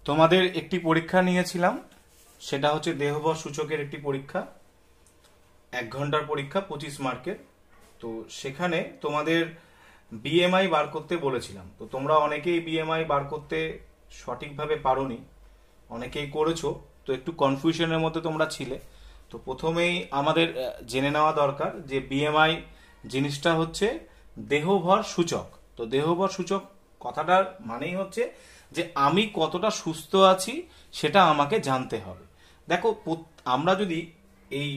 তোমাদের একটি পরীক্ষা নিয়েছিলাম, সেটা হচ্ছে দেহবর সূচকের একটি পরীক্ষা, 1 ঘন্টার পরীক্ষা, 25 মার্কের। তো সেখানে তোমাদের বিএমআই বার করতে বলেছিলাম। তো তোমরা অনেকেই বিএমআই বার করতে সঠিকভাবে পারোনি, অনেকেই করেছো, তো একটু কনফিউশনের মধ্যে তোমরা ছিলে। তো প্রথমেই আমাদের জেনে নেওয়া দরকার যে বিএমআই জিনিসটা হচ্ছে দেহভর সূচক। তো দেহভর সূচক কথাটার মানেই হচ্ছে যে আমি কতটা সুস্থ আছি সেটা আমাকে জানতে হবে। দেখো, আমরা যদি এই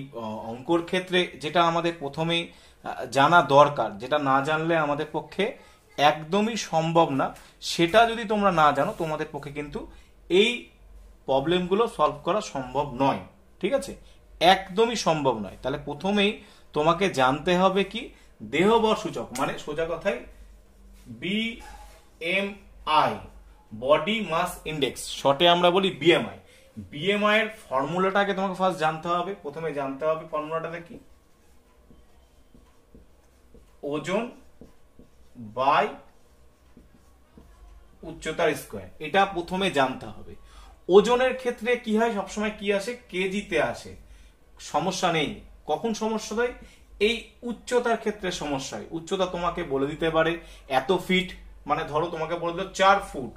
অঙ্কর ক্ষেত্রে যেটা আমাদের প্রথমেই জানা দরকার, যেটা না জানলে আমাদের পক্ষে একদমই সম্ভব না, সেটা যদি তোমরা না জানো তোমাদের পক্ষে কিন্তু এই প্রবলেমগুলো সলভ করা সম্ভব নয়। ঠিক আছে, একদমই সম্ভব নয়। তাহলে প্রথমেই তোমাকে জানতে হবে কি দেহবর সূচক, মানে সোজা কথায় বিএমআই, বডি মাস ইন্ডেক্স, শর্টে আমরা বলি বিএমআই। বিএমআই এর ফর্মুলাটাকে তোমাকে ফার্স্ট জানতে হবে। প্রথমে জানতে হবে ফর্মুলাটাতে কি, ওজন বাই উচ্চতার স্কয়ার, এটা প্রথমে জানতে হবে। ওজনের ক্ষেত্রে কি হয়, সবসময় কি আসে, কেজিতে আসে, সমস্যা নেই। কখন সমস্যা হয়, এই উচ্চতার ক্ষেত্রে সমস্যা হয়। উচ্চতা তোমাকে বলে দিতে পারে এত ফিট, মানে ধরো তোমাকে বলে দিল 4 ফুট,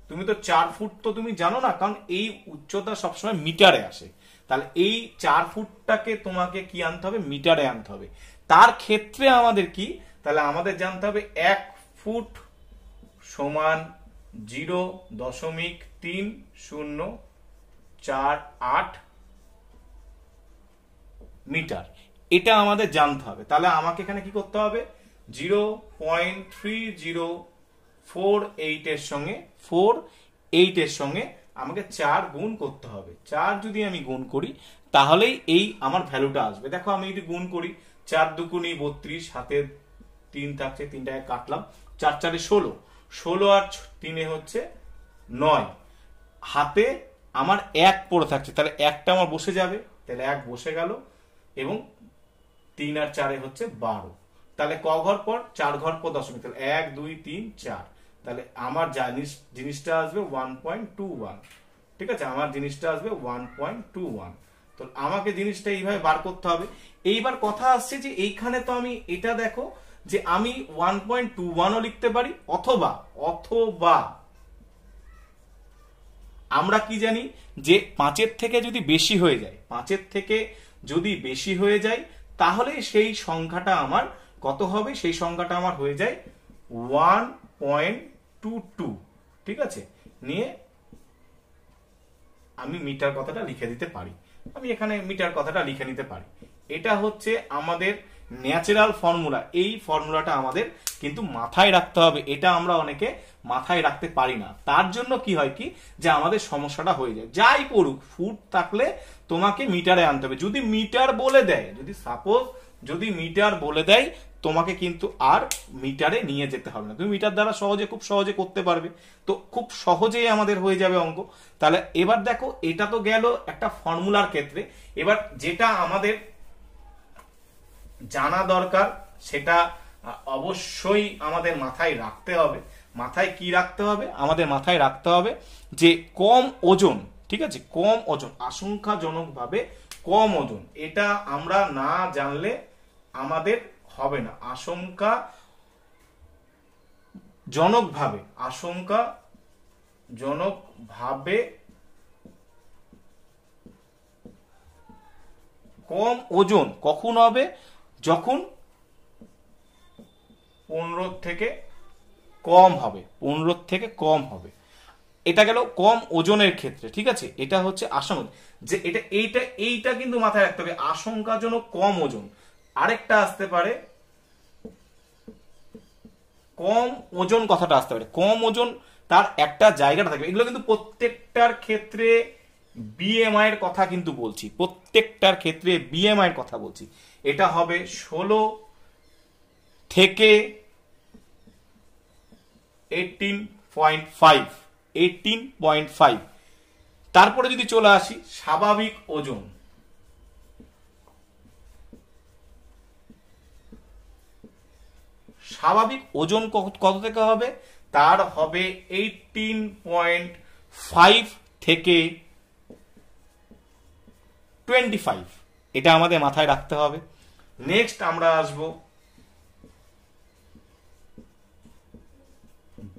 তুমি তো 4 ফুট তো তুমি জানো না, কারণ এই উচ্চতা সবসময় মিটারে আসে। তাহলে এই 4 ফুটটাকে তোমাকে কি আনতে হবে, মিটারে আনতে হবে। তার ক্ষেত্রে আমাদের কি, তাহলে আমাদের জানতে হবে 1 ফুট সমান 0.3048 মিটার, এটা আমাদের জানতে হবে। তাহলে আমাকে এখানে কি করতে হবে, 0.3048 এর সঙ্গে 48 এর সঙ্গে আমাকে 4 গুণ করতে হবে। 4 যদি আমি গুণ করি তাহলেই এই আমার ভ্যালুটা আসবে। দেখো আমি যদি গুণ করি, 4 দুগুণী 32, হাতে 3 থাকছে, 3টাকে কাটলাম, 4 4 16, 16 আর 3 হচ্ছে 9, হাতে আমার 1 পড়ে থাকছে, তাহলে 1টা আমার বসে যাবে, তাহলে 1 বসে গেল, এবং 3 আর 4 হচ্ছে 12। তাহলে ক ঘর পর, 4 ঘর পর দশমিক, তাহলে 1 2 3 4, তাহলে আমার জিনিসটা আসবে 1.21। ঠিক আছে, আমার জিনিসটা আসবে 1.21। তো আমাকে জিনিসটা এইভাবে বার করতে হবে। এইবার কথা আসছে যে এইখানে তো আমি এটা দেখো যে আমি 1.21ও লিখতে পারি, অথবা আমরা কি জানি যে 5-এর থেকে যদি বেশি হয়ে যায়, 5-এর থেকে যদি বেশি হয়ে যায়, তাহলে সেই সংখ্যাটা আমার কত হবে, সেই সংখ্যাটা আমার হয়ে যায় 1.22। ঠিক আছে, নিয়ে আমি মিটার কথাটা লিখে দিতে পারি, আমি এখানে মিটার কথাটা লিখে নিতে পারি। এটা হচ্ছে আমাদের ন্যাচারাল ফর্মুলা। এই ফর্মুলাটা আমাদের কিন্তু মাথায় রাখতে হবে, এটা আমরা অনেকে মাথায় রাখতে পারি না। তার জন্য কি হয় কি, যে আমাদের সমস্যাটা হয়ে যায়। যাই করুক, ফুট থাকলে তোমাকে মিটারে আনতে হবে। যদি মিটার বলে দেয়, যদি সাপোজ যদি মিটার বলে দেয়, তোমাকে কিন্তু আর মিটারে নিয়ে যেতে হবে না, তুমি মিটার দ্বারা খুব সহজে করতে পারবে। তো খুব সহজেই আমাদের হয়ে যাবে অঙ্ক। তাহলে এবার দেখো, এটা তো গেল একটা ফর্মুলার ক্ষেত্রে। এবার যেটা আমাদের জানা দরকার, সেটা অবশ্যই আমাদের মাথায় রাখতে হবে। মাথায় কি রাখতে হবে, আমাদের মাথায় রাখতে হবে যে কম ওজন, ঠিক আছে, কম ওজন, আশঙ্কাজনকভাবে কম ওজন, এটা আমরা না জানলে আমাদের হবে না। আশঙ্কাজনকভাবে কম ওজন কখন হবে, যখন 15 থেকে কম হবে, 15 থেকে কম হবে। এটা গেল কম ওজনের ক্ষেত্রে। ঠিক আছে, এটা হচ্ছে আশঙ্কা, যে এইটা কিন্তু মাথায় রাখতে হবে, আশঙ্কাজনক কম ওজন। আরেকটা আসতে পারে কম ওজন, কথাটা আসতে পারে কম ওজন, তার একটা জায়গাটা থাকবে। এগুলো কিন্তু প্রত্যেকটার ক্ষেত্রে বিএমআই এর কথা কিন্তু বলছি, প্রত্যেকটার ক্ষেত্রে বিএমআই এর কথা বলছি। এটা হবে 16 থেকে 18.5। তারপরে যদি চলে আসি স্বাভাবিক ওজন, স্বাভাবিক ওজন কত থেকে হবে, তার হবে 18.5 থেকে 25। এটা আমাদের মাথায় রাখতে হবে। নেক্সট আমরা আসব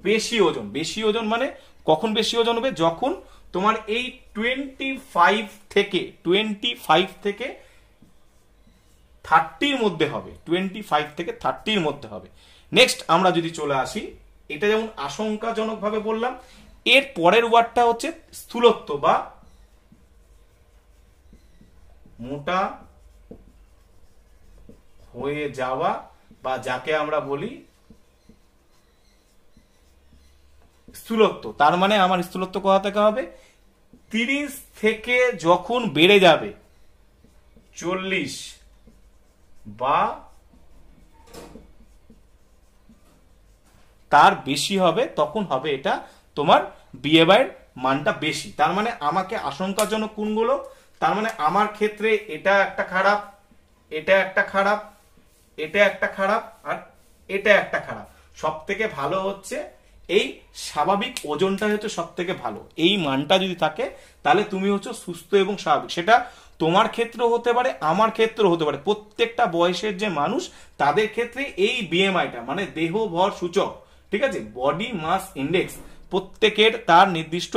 বেশি ওজন। বেশি ওজন মানে কখন বেশি ওজন হবে, যখন তোমার এই 25 থেকে 30-র মধ্যে হবে, 25 থেকে 30-র মধ্যে হবে। নেক্সট আমরা যদি চলে আসি, এটা যেমন আশঙ্কাজনক ভাবে বললাম, এর পরের ওয়ার্ডটা হচ্ছে স্থূলত্ব বা মোটা হয়ে যাওয়া, বা যাকে আমরা বলি স্থূলত্ব। তার মানে আমার স্থূলত্ব কোথা থেকে হবে, 30 থেকে যখন বেড়ে যাবে 40 বা তার বেশি হবে, তখন হবে এটা তোমার BMI এর মানটা বেশি। তার মানে আমাকে আশঙ্কাজনক কোনগুলো, তার মানে আমার ক্ষেত্রে এটা একটা খারাপ, এটা একটা খারাপ, এটা একটা খারাপ, আর এটা একটা খারাপ। সব থেকে ভালো হচ্ছে এই স্বাভাবিক ওজনটা হচ্ছে সব থেকে ভালো। এই মানটা যদি থাকে তাহলে তুমি হচ্ছে সুস্থ এবং স্বাভাবিক। সেটা তোমার ক্ষেত্রেও হতে পারে, আমার ক্ষেত্রেও হতে পারে। প্রত্যেকটা বয়সের যে মানুষ তাদের ক্ষেত্রে এই BMI-টা মানে দেহ ভর সূচক, ঠিক আছে, বডি মাস ইন্ডেক্স, প্রত্যেকের তার নির্দিষ্ট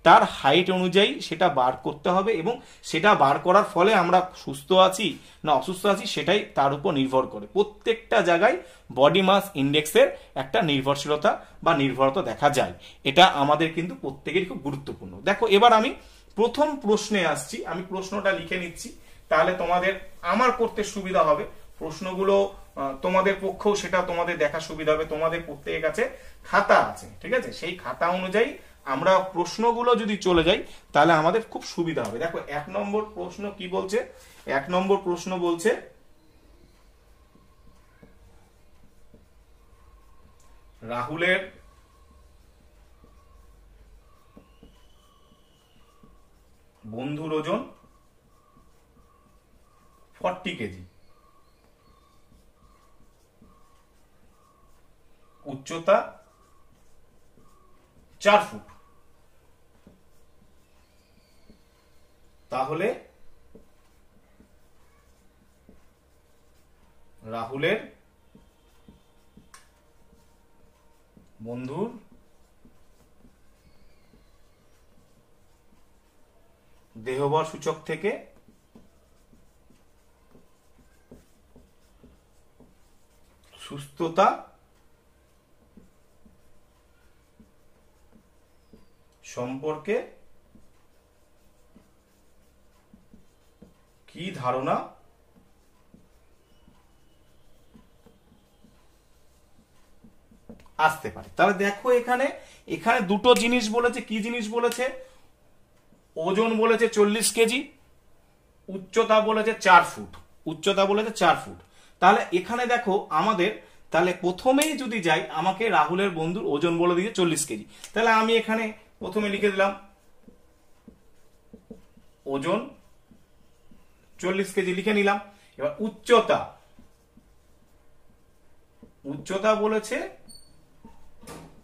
তার হাইট অনুযায়ী সেটা বার করতে হবে, এবং সেটা বার করার ফলে আমরা সুস্থ আছি না অসুস্থ আছি সেটাই তার উপর নির্ভর করে। প্রত্যেকটা জায়গায় বডি মাস ইন্ডেক্সের একটা নির্ভরশীলতা বা নির্ভরতা দেখা যায়। এটা আমাদের কিন্তু প্রত্যেকেরই খুব গুরুত্বপূর্ণ। দেখো এবার আমি প্রথম প্রশ্নে আসছি, আমি প্রশ্নটা লিখে নিচ্ছি, তাহলে তোমাদের আমার করতে সুবিধা হবে। প্রশ্নগুলো তোমাদের পক্ষেও সেটা তোমাদের দেখা সুবিধা হবে। তোমাদের প্রত্যেকের কাছে খাতা আছে, ঠিক আছে, সেই খাতা অনুযায়ী আমরা প্রশ্নগুলো যদি চলে যাই তাহলে আমাদের খুব সুবিধা হবে। দেখো 1 নম্বর প্রশ্ন কি বলছে, 1 নম্বর প্রশ্ন বলছে রাহুলের বন্ধুর ওজন 40 কেজি, উচ্চতা 4 ফুট। তাহলে রাহুলের বন্ধুর দেহবর সূচক থেকে সুস্থতা সম্পর্কে কি ধারণা আসতে পারে। তাহলে দেখো এখানে দুটো জিনিস বলেছে। কি জিনিস বলেছে, ওজন বলেছে 40 কেজি, উচ্চতা বলেছে 4 ফুট, উচ্চতা বলেছে 4 ফুট। তাহলে এখানে দেখো আমাদের, তাহলে প্রথমেই যদি যাই, আমাকে রাহুলের বন্ধুর ওজন বলে দিয়েছে 40 কেজি। তাহলে আমি এখানে প্রথমে লিখে দিলাম ওজন 40 কেজি লিখে নিলাম। এবার উচ্চতা বলেছে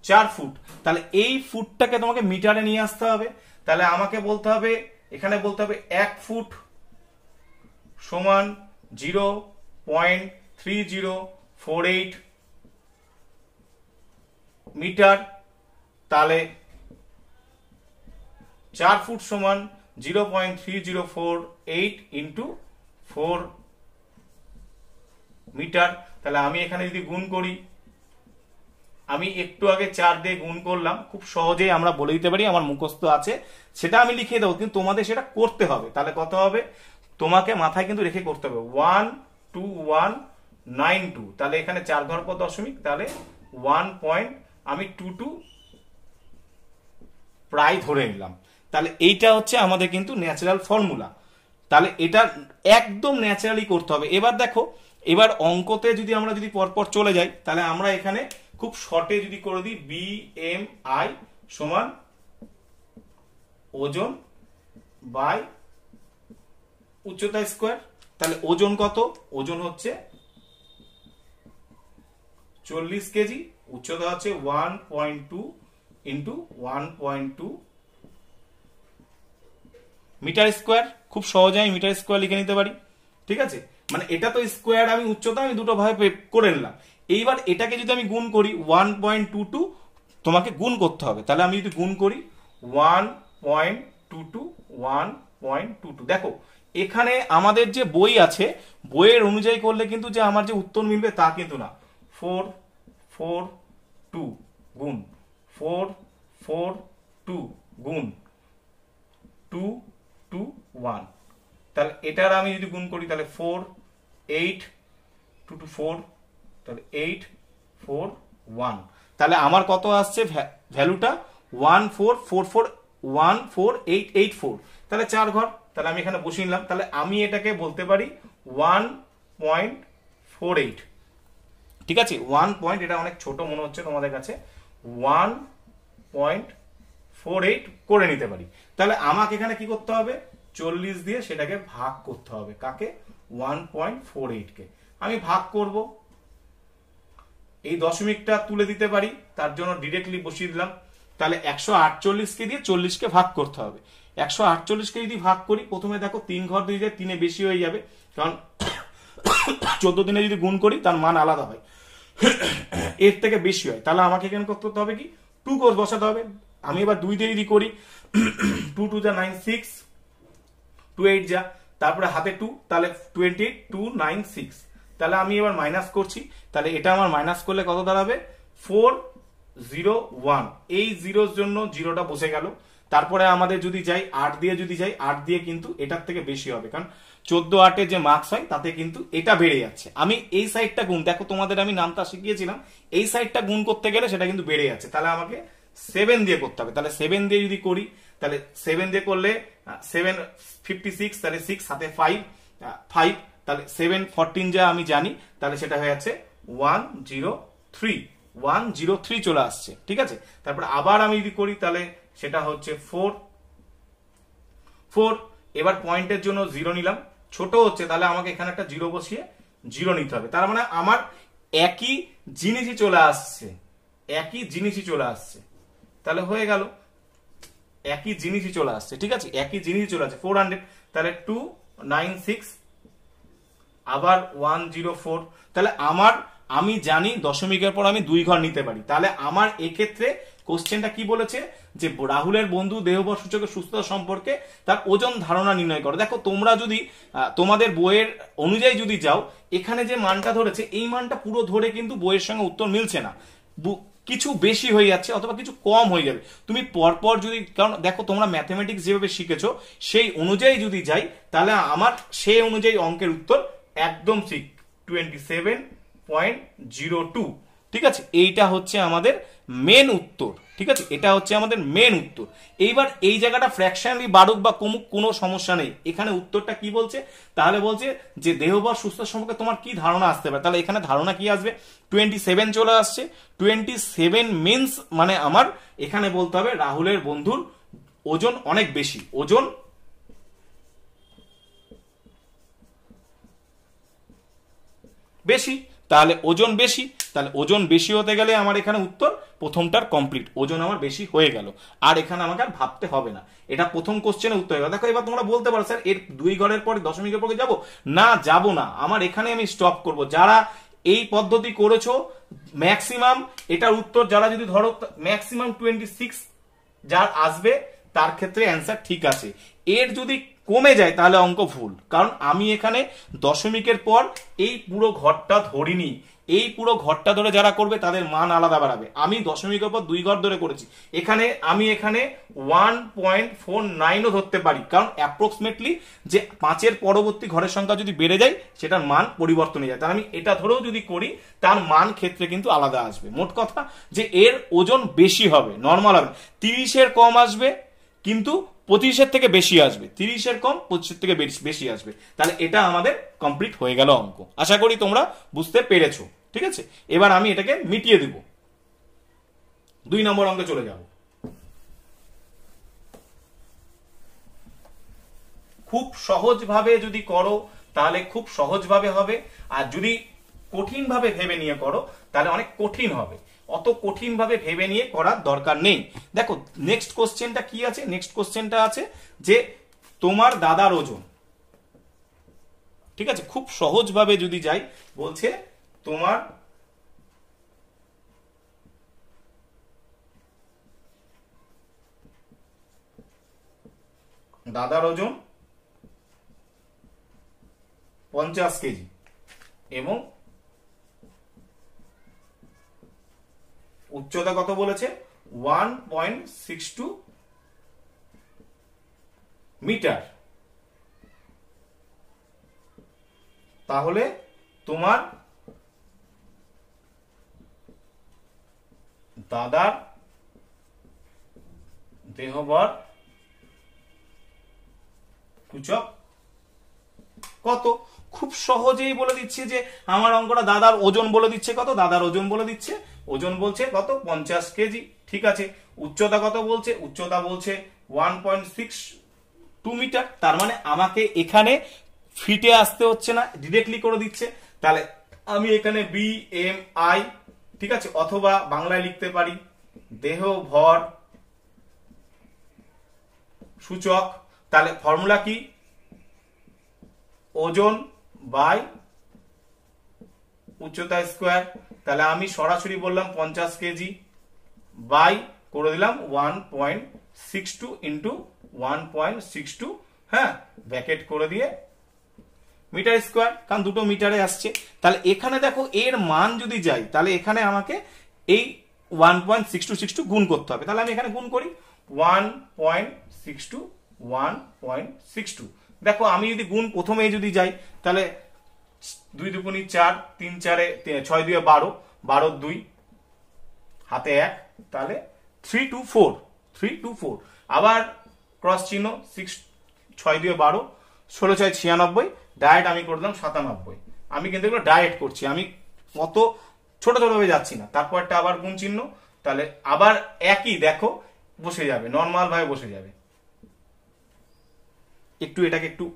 4 ফুট। তাহলে এই ফুটটাকে তোমাকে মিটারে নিয়ে আসতে হবে। তাহলে আমাকে বলতে হবে, এখানে বলতে হবে 1 ফুট সমান 0.3048 মিটার। তাহলে 4 ফুট সমান 0.3048 ইন্টু 4 মিটার। তাহলে আমি এখানে যদি গুণ করি, আমি একটু আগে 4 দিয়ে গুণ করলাম, খুব সহজেই আমরা বলে দিতে পারি, আমার মুখস্থ আছে, সেটা আমি লিখে দেবো, কিন্তু তোমাদের সেটা করতে হবে। তাহলে কত হবে, তোমাকে মাথায় কিন্তু রেখে করতে হবে, 12192। তাহলে এখানে 4 ঘর পর দশমিক, তাহলে 1. আমি 22 প্রায় ধরে নিলাম। তাহলে এইটা হচ্ছে আমাদের কিন্তু ন্যাচারাল ফর্মুলা। তাহলে এটা একদম ন্যাচারালি করতে হবে। এবার দেখো, এবার অঙ্কতে যদি আমরা পরপর চলে যাই, তাহলে আমরা এখানে খুব শর্টে যদি করে দিই, BMI সমান ওজন বাই উচ্চতা স্কোয়ার। তাহলে ওজন কত, ওজন হচ্ছে 40 কেজি, উচ্চতা হচ্ছে 1.2 ইন্টু 1.2 মিটার স্কোয়ার। খুব সহজে আমি মিটার স্কোয়ার লিখে নিতে পারি, ঠিক আছে। মানে এটা তো স্কোয়ার, আমি উচ্চতা আমি দুটো ভাবে করে নিলাম। এইবার এটাকে যদি আমি গুণ করি 1.22 তোমাকে গুণ করতে হবে, তাহলে আমি যদি গুণ করি 1.22 দেখো এখানে আমাদের যে বই আছে বইয়ের অনুযায়ী করলে কিন্তু যে আমার যে উত্তর মিলবে তা কিন্তু না। 442 গুণ 442 গুণ 221, তাহলে এটার আমি যদি গুণ করি তাহলে 4 8 2 to 4, তাহলে 841, তাহলে আমার কত আসছে ভ্যালুটা 144414884, তাহলে 4 ঘর। তাহলে আমি এখানে বসিয়ে নিলাম, তাহলে আমি এটাকে বলতে পারি 1.48, ঠিক আছে। 1 পয়েন্ট, এটা অনেক ছোট মনে হচ্ছে তোমাদের কাছে, 1.48 করে নিতে পারি। তাহলে আমাকে এখানে কি করতে হবে, 40 দিয়ে সেটাকে ভাগ করতে হবে, কাকে, 1.48 কে। আমি ভাগ করব, এই দশমিকটা তুলে দিতে পারি, তার জন্য ডিরেক্টলি বসিয়ে দিলাম। তাহলে 148 কে দিয়ে 40 কে ভাগ করতে হবে। 148 কে যদি ভাগ করি, প্রথমে দেখো 3 ঘর দিয়ে যায়, 3 বেশি হয়ে যাবে, কারণ 14 দিনে যদি গুণ করি তার মান আলাদা হয়, এর থেকে বেশি হয়। তাহলে আমাকে এখানে করতে হবে কি, 2 কোর্স বসাতে হবে। আমি এবার 2 দিয়ে যদি করি, 2 2 যা 9 6, 2 8 যা, তারপরে হাতে 2, তাহলে 28 2 9 6, তাহলে আমি এবার মাইনাস করছি, তাহলে এটা আমার মাইনাস করলে কত দাঁড়াবে, 401। এই জিরোর জন্য জিরোটা বসে গেল। তারপরে আমাদের যদি যাই 8 দিয়ে, যদি যাই 8 দিয়ে কিন্তু এটার থেকে বেশি হবে, কারণ 14 8 যে মার্কস হয় তাতে কিন্তু এটা বেড়ে যাচ্ছে। আমি এই সাইডটা গুণ, দেখো তোমাদের আমি নামটা শিখিয়েছিলাম, এই সাইডটা গুণ করতে গেলে সেটা কিন্তু বেড়ে যাচ্ছে, তাহলে আমাকে 7 দিয়ে করতে হবে। তাহলে 7 দিয়ে যদি করি, তাহলে 7 দিয়ে করলে 7 56, তাহলে 6 সাথে 5 5, তাহলে 7 14 যা আমি জানি, তাহলে সেটা হয়ে যাচ্ছে 103 চলে আসছে, ঠিক আছে। তারপর আবার আমি যদি করি, তাহলে সেটা হচ্ছে 4। এবার পয়েন্টের জন্য 0 নিলাম, ছোট হচ্ছে, তাহলে আমাকে এখানে একটা 0 বসিয়ে 0 নিতে হবে। তার মানে আমার একই জিনিসই চলে আসছে, একই জিনিসই চলে আসছে, তাহলে হয়ে গেল, একই জিনিসই চলে আসছে, ঠিক আছে, একই জিনিসই চলে আসছে 400, তাহলে 296, আবার 104। তাহলে আমি জানি দশমিকের পর আমি 2 ঘর নিতে পারি। তাহলে আমার এক্ষেত্রে কোশ্চেনটা কি বলেছে, যে রাহুলের বন্ধু দেহবৎ সূচকের সুস্থতা সম্পর্কে তার ওজন ধারণা নির্ণয় করো। দেখো তোমরা যদি তোমাদের বইয়ের অনুযায়ী যদি যাও, এখানে যে মানটা ধরেছে এই মানটা পুরো ধরে কিন্তু বইয়ের সঙ্গে উত্তর মিলছে না, কিছু বেশি হয়ে যাচ্ছে অথবা কিছু কম হয়ে যাবে। তুমি পরপর যদি, কারণ দেখো তোমরা ম্যাথমেটিক্স যেভাবে শিখেছো সেই অনুযায়ী যদি যাই, তাহলে আমার সেই অনুযায়ী অঙ্কের উত্তর একদম ঠিক 27.02, ঠিক আছে। এইটা হচ্ছে আমাদের মেন উত্তর, ঠিক আছে, এটা হচ্ছে আমাদের মেন উত্তর। এইবার এই জায়গাটা ফ্র্যাকশনালি বাড়ুক বা কমুক কোনো সমস্যা নেই, এখানে উত্তরটা কি বলছে, তাহলে বলছে যে দেহবৎ সুস্থতা সম্পর্কে তোমার কি ধারণা আসতে পারে। তাহলে এখানে ধারণা কি আসবে, 27 চলে আসছে। 27 মিনস মানে আমার এখানে বলতে হবে রাহুলের বন্ধুর ওজন অনেক বেশি, ওজন বেশি, তাহলে ওজন বেশি, তাহলে ওজন বেশি হতে গেলে আমার এখানে উত্তর প্রথমটার কমপ্লিট, ওজন আমার বেশি হয়ে গেল, আর এখানে আমাকে আর ভাবতে হবে না, এটা প্রথম কোশ্চেনে উত্তর হয়ে গেল। দেখো এবার তোমরা বলতে পারো স্যার এর 2 ঘরের পরে দশমিকের পরে যাবো না, যাবো না, আমার এখানে আমি স্টপ করব। যারা এই পদ্ধতি করেছো ম্যাক্সিমাম এটার উত্তর, যারা যদি ধরো ম্যাক্সিমাম 26 যার আসবে তার ক্ষেত্রে অ্যান্সার ঠিক আছে, এর যদি কমে যায় তাহলে অঙ্ক ভুল, কারণ আমি এখানে দশমিকের পর এই পুরো ঘরটা ধরিনি, এই পুরো ঘরটা ধরে যারা করবে তাদের মান আলাদা বাড়াবে। আমি দশমিকের পর 2 ঘর ধরে করেছি, আমি এখানে 1.49ও ধরতে পারি, কারণ অ্যাপ্রক্সিমেটলি যে 5-এর পরবর্তী ঘরের সংখ্যা যদি বেড়ে যায় সেটার মান পরিবর্তন হয়ে যায়, তাহলে আমি এটা ধরেও যদি করি তার মান ক্ষেত্রে কিন্তু আলাদা আসবে। মোট কথা যে এর ওজন বেশি হবে, নর্মাল হবে, 30-এর কম আসবে কিন্তু 25-এর থেকে বেশি আসবে, 30-এর কম 25-এর থেকে বেশি আসবে। তাহলে এটা আমাদের কমপ্লিট হয়ে গেল অঙ্ক, আশা করি তোমরা বুঝতে পেরেছো, ঠিক আছে। এবার আমি এটাকে মিটিয়ে দেব, 2 নম্বর অঙ্কে চলে যাব। খুব সহজভাবে যদি করো তাহলে খুব সহজভাবে হবে, আর যদি কঠিন ভাবে ভেবে নিয়ে করো তাহলে অনেক কঠিন হবে, অত কঠিন ভাবে ভেবে নিয়ে করার দরকার নেই। দেখো নেক্সট কোশ্চেনটা কি আছে, নেক্সট কোশ্চেনটা আছে যে তোমার দাদার ওজন, ঠিক আছে, খুব সহজ ভাবে যদি যাই, বলছে তোমার দাদার ওজন 50 কেজি এবং উচ্চতা কত বলেছে 1.62 মিটার। তাহলে তোমার দাদার দেহবর সূচক কত? খুব সহজেই বলে দিচ্ছে যে আমার অঙ্কটা দাদার ওজন বলে দিচ্ছে কত, দাদার ওজন বলে দিচ্ছে, ওজন বলছে কত 50 কেজি, ঠিক আছে। উচ্চতা কত বলছে, উচ্চতা বলছে 1.62 মিটার। তার মানে আমাকে এখানে ফিটে আসতে হচ্ছে না, ডিরেক্টলি করে দিচ্ছে। তাহলে আমি এখানে BMI, ঠিক আছে, অথবা বাংলায় লিখতে পারি দেহ ভর সূচক। তাহলে ফর্মুলা কি, ওজন বাই উচ্চতা স্কোয়ার। তাহলে আমি সরাসরি বললাম 50 কেজি বাই করে দিলাম 1.62 ইন্টু 1.62, হ্যাঁ, ব্র্যাকেট করে দিয়ে মিটার স্কোয়ার, কারণ দুটো মিটারে আসছে। তাহলে এখানে দেখো এর মান যদি যাই তাহলে এখানে আমাকে এই 1.62 গুণ করতে হবে। তাহলে আমি এখানে গুণ করি 1.62। দেখো আমি যদি গুণ প্রথমে যদি যাই তাহলে 2 দুগুণি 4, 3 4 6 2 12, 12 2 হাতে 1, তাহলে 324। আবার ক্রস চিহ্ন 6 6 2 12, 16 6 96, ডায়েট আমি করলাম 97। আমি কিন্তু এগুলো ডায়েট করছি, আমি কত ছোট ছোট ভাবে যাচ্ছি না। তারপরটা আবার গুণ চিহ্ন, তাহলে আবার একই দেখো বসে যাবে, নর্মাল ভাবে বসে যাবে। একটু এটাকে একটু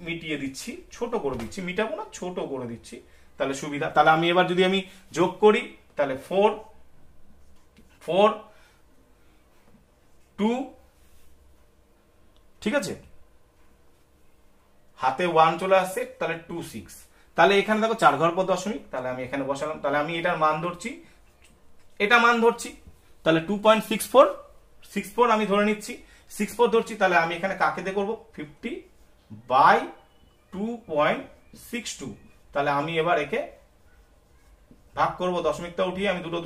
মিটিয়ে দিচ্ছি, ছোট করে দিচ্ছি, মিটাবো না, ছোট করে দিচ্ছি, তাহলে সুবিধা। তাহলে আমি এবার যদি আমি যোগ করি তাহলে 4 4 2, ঠিক আছে, হাতে 1 চলে আসছে, তাহলে 26। তাহলে এখানে দেখো 4 ঘর পর দশমিক, তাহলে আমি এখানে বসালাম। তাহলে আমি এটার মান ধরছি, এটা মান ধরছি, তাহলে 2.64 আমি ধরে নিচ্ছি, 64 ধরছি। তাহলে আমি এখানে কাকে দিয়ে করবো 50/2.62। তাহলে আমি এবার একে ভাগ করব, দশমিকটা উঠিয়ে আমি দুটো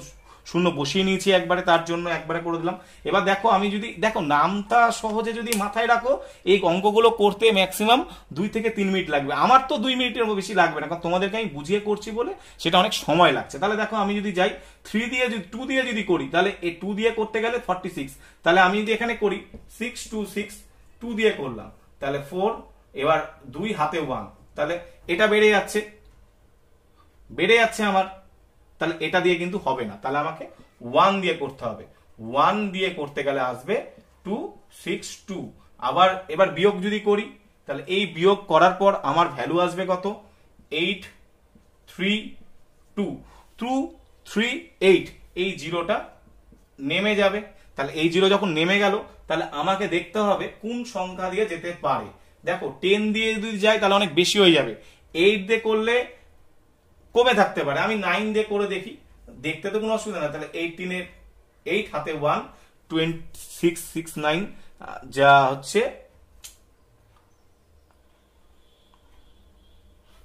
শূন্য বসিয়ে নিয়েছি একবারে, তার জন্য একবারে করে দিলাম। এবার দেখো আমি যদি দেখো নামটা সহজে যদি মাথায় রাখো, এই অঙ্কগুলো করতে ম্যাক্সিমাম 2 থেকে 3 মিনিট লাগবে। আমার তো 2 মিনিটের বেশি লাগবে না, কারণ তোমাদেরকে আমি বুঝিয়ে করছি বলে সেটা অনেক সময় লাগছে। তাহলে দেখো আমি যদি যাই 3 দিয়ে, যদি 2 দিয়ে যদি করি তাহলে এই 2 দিয়ে করতে গেলে 46। তাহলে আমি যদি এখানে করি 6 2 6, 2 দিয়ে করলাম তাহলে 4, এবার 2 হাতে 1, তাহলে এটা বেড়ে যাচ্ছে আমার। তাহলে এটা দিয়ে কিন্তু হবে না, তাহলে আমাকে 1 দিয়ে করতে হবে। 1 দিয়ে করতে গেলে আসবে 262। আবার এবার বিয়োগ যদি করি তাহলে এই বিয়োগ করার পর আমার ভ্যালু আসবে কত 832 এই জিরোটা নেমে যাবে। তাহলে এই জিরো যখন নেমে গেল তাহলে আমাকে দেখতে হবে কোন সংখ্যা দিয়ে যেতে পারে। দেখো 10 দিয়ে যদি যাই তাহলে অনেক বেশি হয়ে যাবে, 8 দিয়ে করলে কমে থাকতে পারে, আমি 9 দিয়ে করে দেখি, দেখতে তো কোনো অসুবিধা না। তাহলে 18 এর 8 হাতে 1, 26 6 9, যা হচ্ছে,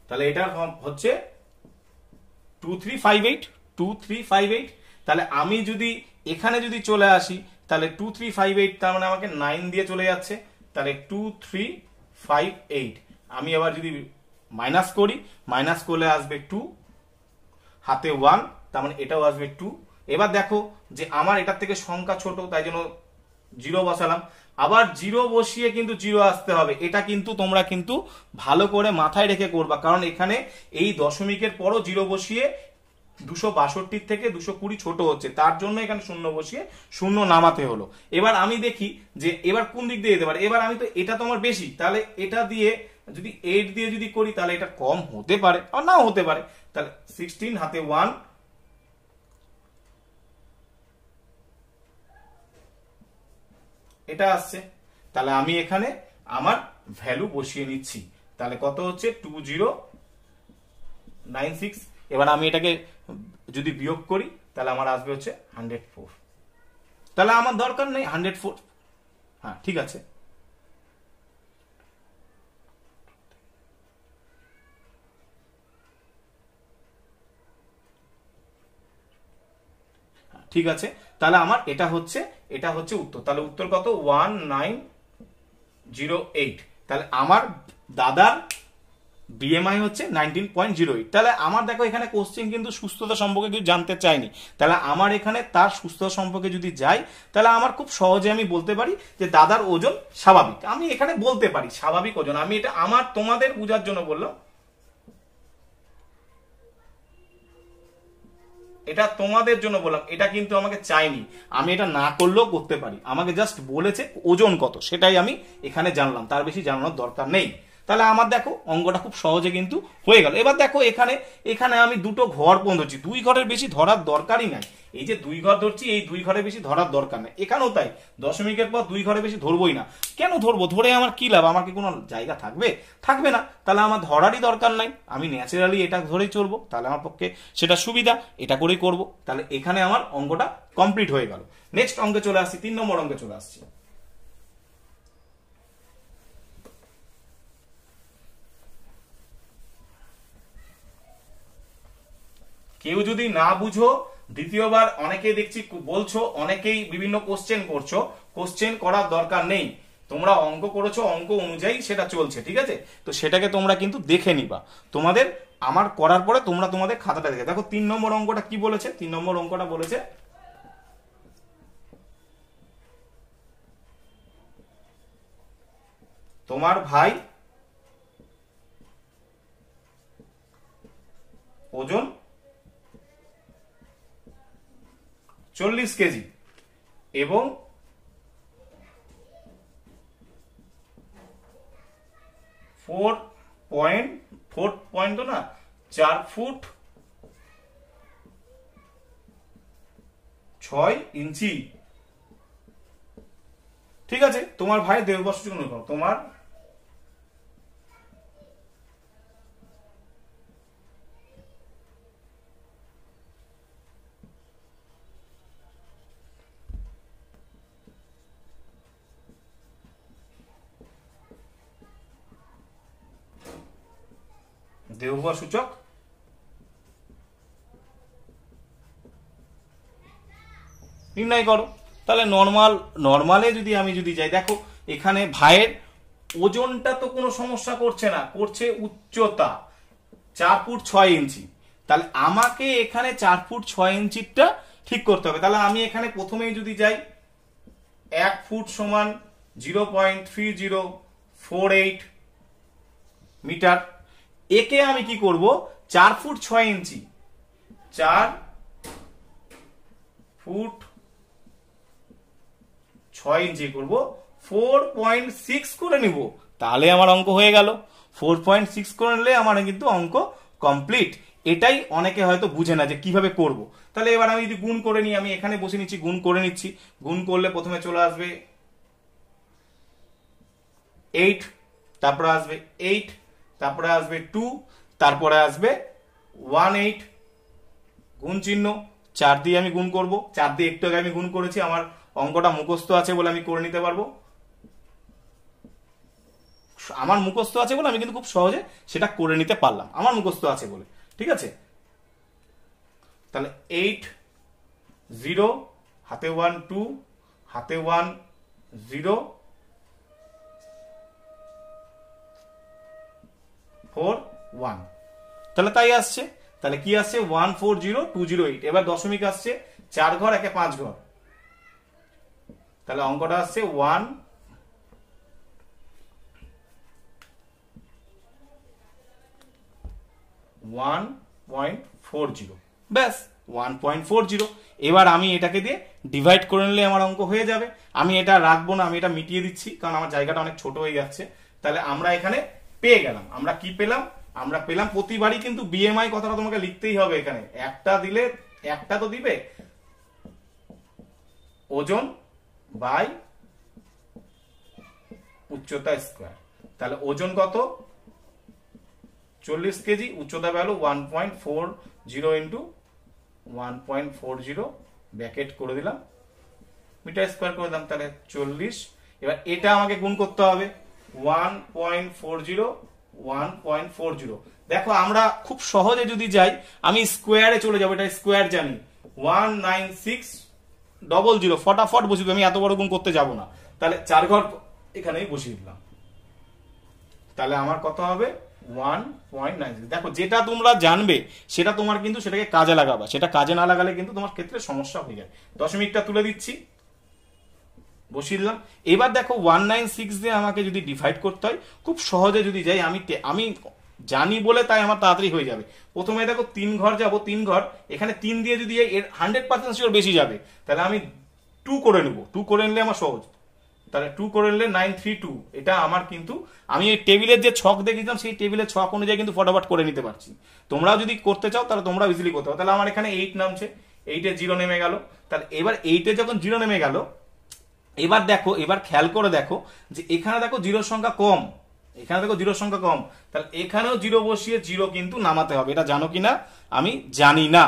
তাহলে এটা হচ্ছে 2358। তাহলে আমি যদি এখানে যদি চলে আসি তাহলে 2358, তার মানে আমাকে 9 দিয়ে চলে যাচ্ছে, তাহলে 2358। আমি আবার যদি মাইনাস করি, মাইনাস করলে আসবে 2 হাতে 1, তার মানে এটাও আসবে 2। এবার দেখো যে আমার এটার থেকে সংখ্যা ছোট, তাই জন্য 0 বসালাম। আবার 0 বসিয়ে কিন্তু 0 আসতে হবে, এটা কিন্তু তোমরা কিন্তু ভালো করে মাথায় রেখে করবা, কারণ এখানে এই দশমিকের পরও 0 বসিয়ে 262 থেকে 220 ছোট হচ্ছে, তার জন্য এখানে 0 বসিয়ে 0 নামাতে হলো। এবার আমি দেখি যে এবার কোন দিক দিয়ে যেতে পারে। এবার আমি তো এটা তো আমার বেশি, তাহলে এটা দিয়ে যদি 8 দিয়ে যদি করি তাহলে এটা কম হতে পারে আর নাও হতে পারে। তাহলে 16 হাতে 1, এটা আসছে। তাহলে আমি এখানে আমার ভ্যালু বসিয়ে নিচ্ছি। তাহলে কত হচ্ছে 2096। এবার আমি এটাকে যদি বিয়োগ করি তাহলে আমার আসবে হচ্ছে 104। তাহলে আমার দরকার নেই 104। হ্যাঁ ঠিক আছে, ঠিক আছে। তাহলে আমার এটা হচ্ছে উত্তর। তাহলে উত্তর কত? 1908। তাহলে আমার দাদার বিএমআই হচ্ছে 19.08। তাহলে আমার দেখো এখানে কোশ্চেন কিন্তু সুস্থতা সম্পর্কে কিছু জানতে চাইনি। তাহলে আমার এখানে তার সুস্থতা সম্পর্কে যদি যাই তাহলে আমার খুব সহজে আমি বলতে পারি যে দাদার ওজন স্বাভাবিক। আমি এখানে বলতে পারি স্বাভাবিক ওজন। আমি এটা আমার তোমাদের বোঝার জন্য বললাম, এটা তোমাদের জন্য বললাম, এটা কিন্তু আমাকে চাইনি। আমি এটা না করলেও করতে পারি, আমাকে জাস্ট বলেছে ওজন কত সেটাই আমি এখানে জানলাম, তার বেশি জানানোর দরকার নেই। তাহলে আমার দেখো অঙ্কটা খুব সহজে কিন্তু হয়ে গেল। এবার দেখো এখানে আমি দুটো ঘর পর্যন্ত ধরছি, 2 ঘরের বেশি ধরার দরকারই নাই। এই যে 2 ঘর ধরছি, এই 2 ঘরের বেশি ধরার দরকার নেই। এখানেও তাই, দশমিকের পর 2 ঘরের বেশি ধরবই না। কেন ধরবো? ধরে আমার কি লাভ? আমার কি কোনো জায়গা থাকবে না। তাহলে আমার ধরারই দরকার নাই, আমি ন্যাচারালি এটা ধরেই চলবো। তাহলে আমার পক্ষে সেটা সুবিধা, এটা করেই করব। তাহলে এখানে আমার অঙ্কটা কমপ্লিট হয়ে গেল। নেক্সট অঙ্কে চলে আসছি, 3 নম্বর অঙ্কে চলে আসছি। কেউ যদি না বুঝো, দ্বিতীয়বার অনেকেই দেখছি বলছো, অনেকেই বিভিন্ন কোশ্চেন করছো, কোশ্চেন করার দরকার নেই। তোমরা অঙ্ক করেছো, অঙ্ক অনুযায়ী সেটা চলছে, ঠিক আছে? তো সেটাকে তোমরা কিন্তু দেখে নিবা। তোমাদের আমার করার পরে তোমরা তোমাদের খাতাটা দেখে দেখো। 3 নম্বর অঙ্কটা কি বলেছে? 3 নম্বর অঙ্কটা বলেছে তোমার ভাই ওজন 40 কেজি এবং 4 ফুট 6 ইঞ্চি। ঠিক আছে, তোমার ভাই দেহবর্ষ তোমার দেহবর্ষ সূচক নির্ণয় করো। তাহলে নর্মালে যদি আমি যাই, দেখো এখানে ভাইয়ের ওজনটা তো কোনো সমস্যা করছে না, করছে উচ্চতা 4 ফুট 6 ইঞ্চি। তাহলে আমাকে এখানে 4 ফুট 6 ইঞ্চিটা ঠিক করতে হবে। তাহলে আমি এখানে প্রথমেই যদি যাই, 1 ফুট সমান 0.3048 মিটার। একে আমি কি করব? 4 ফুট 6 ইঞ্চি, 4 ফুট 6 ইঞ্চি করব, 4.6 করে নিব। তাহলে আমার অঙ্ক হয়ে গেল। 4.6 করে নিলে আমার কিন্তু অঙ্ক কমপ্লিট। এটাই অনেকে হয়তো বুঝে না যে কিভাবে করব। তাহলে এবার আমি যদি গুণ করে নিই, আমি এখানে বসে নিচ্ছি, গুণ করে নিচ্ছি। গুণ করলে প্রথমে চলে আসবে 8, তারপরে আসবে 8, তারপরে আসবে 2, তারপরে আসবে 18, গুণ চিহ্ন 4 দিয়ে আমি গুণ করব। 4 দিয়ে একটু আগে আমি গুণ করেছি, আমার অঙ্কটা মুখস্থ আছে বলে আমি করে নিতে পারবো। আমার মুখস্থ আছে বলে আমি কিন্তু খুব সহজে সেটা করে নিতে পারলাম, আমার মুখস্থ আছে বলে। ঠিক আছে, তাহলে 8 0 হাতে 1 2 হাতে 1 0 4 1। তাহলে তাই আসছে। তাহলে কি আসছে? 140208। এবার দশমিক আসছে 4 ঘর, একে 5 ঘর। তাহলে অঙ্কটা আসছে 1.40। ব্যাস 1.40। এবার আমি এটাকে দিয়ে ডিভাইড করে নিলে আমার অঙ্ক হয়ে যাবে। আমি এটা রাখবো না, আমি এটা মিটিয়ে দিচ্ছি, কারণ আমার জায়গাটা অনেক ছোট হয়ে যাচ্ছে। তাহলে আমরা এখানে পেয়ে গেলাম। আমরা কি পেলাম? আমরা পেলাম প্রতিবারই কিন্তু বিএমআই কথাটা তোমাকে লিখতেই হবে এখানে, একটা দিলে একটা তো দিবে, ওজন বাই উচ্চতা স্কোয়ার। তাহলে ওজন কত? 40 কেজি, উচ্চতা ভ্যালু 1.40 ইন্টু 1.40 ব্র্যাকেট করে দিলাম, মিটার স্কোয়ার করে দিলাম, তাহলে 40। এবার এটা আমাকে গুণ করতে হবে 1.40। দেখো আমরা খুব সহজে যদি যাই, আমি স্কোয়ারে চলে যাবো, এটা স্কোয়ার জানি, 19600 ফটাফট বসিয়ে দেবো, আমি এত বড় গুণ করতে যাব না। তাহলে 4 ঘর এখানেই বসিয়ে দিলাম, তাহলে আমার কত হবে 1.96। দেখো যেটা তোমরা জানবে সেটা তোমার কিন্তু সেটাকে কাজে লাগাবা, সেটা কাজে না লাগালে কিন্তু তোমার ক্ষেত্রে সমস্যা হয়ে যায়। দশমিকটা তুলে দিচ্ছি, বসিয়ে দিলাম। এবার দেখো 196 দিয়ে আমাকে যদি ডিভাইড করতে হয়, খুব সহজে যদি যাই, আমি জানি বলে তাই আমার তাড়াতাড়ি হয়ে যাবে। প্রথমে দেখো 3 ঘর যাব, 3 ঘর, এখানে 3 দিয়ে যদি এর 100% শিওর বেশি যাবে, তাহলে আমি 2 করে নেবো, 2 করে নিলে আমার সহজ। তাহলে 2 করে নিলে 932, এটা আমার কিন্তু আমি এই টেবিলের যে ছক দেখেছিলাম সেই টেবিলের ছক অনুযায়ী কিন্তু ফটাফট করে নিতে পারছি। তোমরাও যদি করতে চাও তাহলে তোমরা ইজিলি করতে পারো। তাহলে আমার এখানে 8 নামছে, 8-এ 0 নেমে গেল। তাহলে এবার 8-এ যখন 0 নেমে গেল, এবার দেখো, এবার খেয়াল করে দেখো যে এখানে দেখো 0 সংখ্যা কম, এখানে দেখো 0 সংখ্যা কম, তাহলে এখানেও 0 বসিয়ে 0 কিন্তু নামাতে হবে। এটা জানো কিনা আমি জানি না,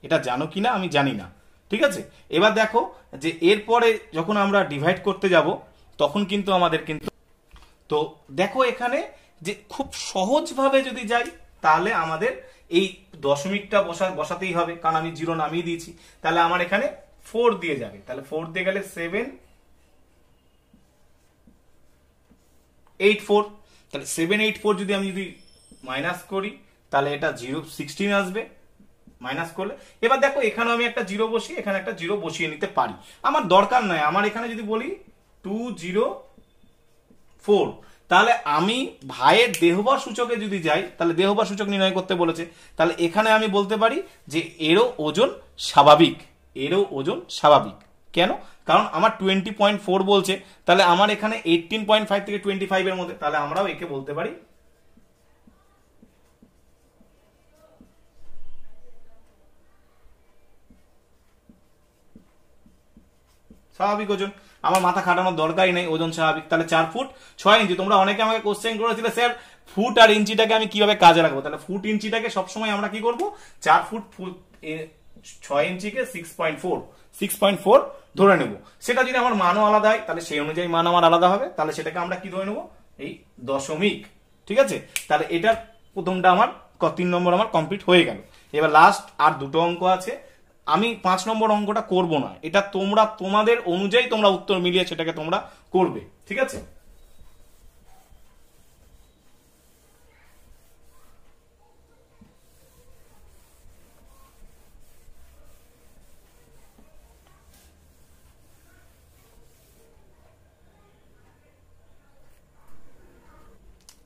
এটা জানো কিনা আমি জানি না, ঠিক আছে। এবার দেখো যে এরপরে যখন আমরা ডিভাইড করতে যাব তখন কিন্তু আমাদের কিন্তু, তো দেখো এখানে যে খুব সহজভাবে যদি যাই তাহলে আমাদের এই দশমিকটা বসাতেই হবে, কারণ আমি 0 নামিয়ে দিয়েছি। তাহলে আমার এখানে 4 দিয়ে যাবে, তাহলে 4 দিয়ে গেলে 784, তাহলে 784 যদি আমি মাইনাস করি তাহলে এটা 16 আসবে মাইনাস করলে। এবার দেখো এখানে আমি একটা 0 বসিয়ে এখানে একটা 0 বসিয়ে নিতে পারি, আমার দরকার নাই। আমার এখানে যদি বলি 204, তাহলে আমি ভাইয়ের দেহবর সূচকে যদি যাই, তাহলে দেহবর সূচক নির্ণয় করতে বলেছে, তাহলে এখানে আমি বলতে পারি যে এরও ওজন স্বাভাবিক, এরও ওজন স্বাভাবিক। কেন? কারণ আমার 20.4 বলছে, তাহলে আমার এখানে 18.5 থেকে 25 এর মধ্যে, তাহলে আমরাও একে বলতে পারি স্বাভাবিক ওজন। আমার মাথা খাটানোর দরকারই নেই, ওজন স্বাভাবিক। তাহলে 4 ফুট 6 ইঞ্চি। তোমরা অনেকে আমাকে কোশ্চেন করেছিলে, স্যার ফুট আর ইঞ্চিটাকে আমি কিভাবে কাজে রাখবো? তাহলে ফুট ইঞ্চিটাকে সবসময় আমরা কি করব, 4 ফুট 6 ইঞ্চিকে 6.4 ধরে নেব। সেটা যদি আমার মানও আলাদা হয় তাহলে সেই অনুযায়ী মান আমার আলাদা হবে, তাহলে সেটাকে আমরা কি ধরে নেব, এই দশমিক, ঠিক আছে। তাহলে এটার প্রথমটা আমার 3 নম্বর আমার কমপ্লিট হয়ে গেল। এবার লাস্ট আর দুটো অঙ্ক আছে, আমি 5 নম্বর অঙ্কটা করব না, এটা তোমরা তোমাদের অনুযায়ী তোমরা উত্তর মিলিয়ে সেটাকে তোমরা করবে, ঠিক আছে।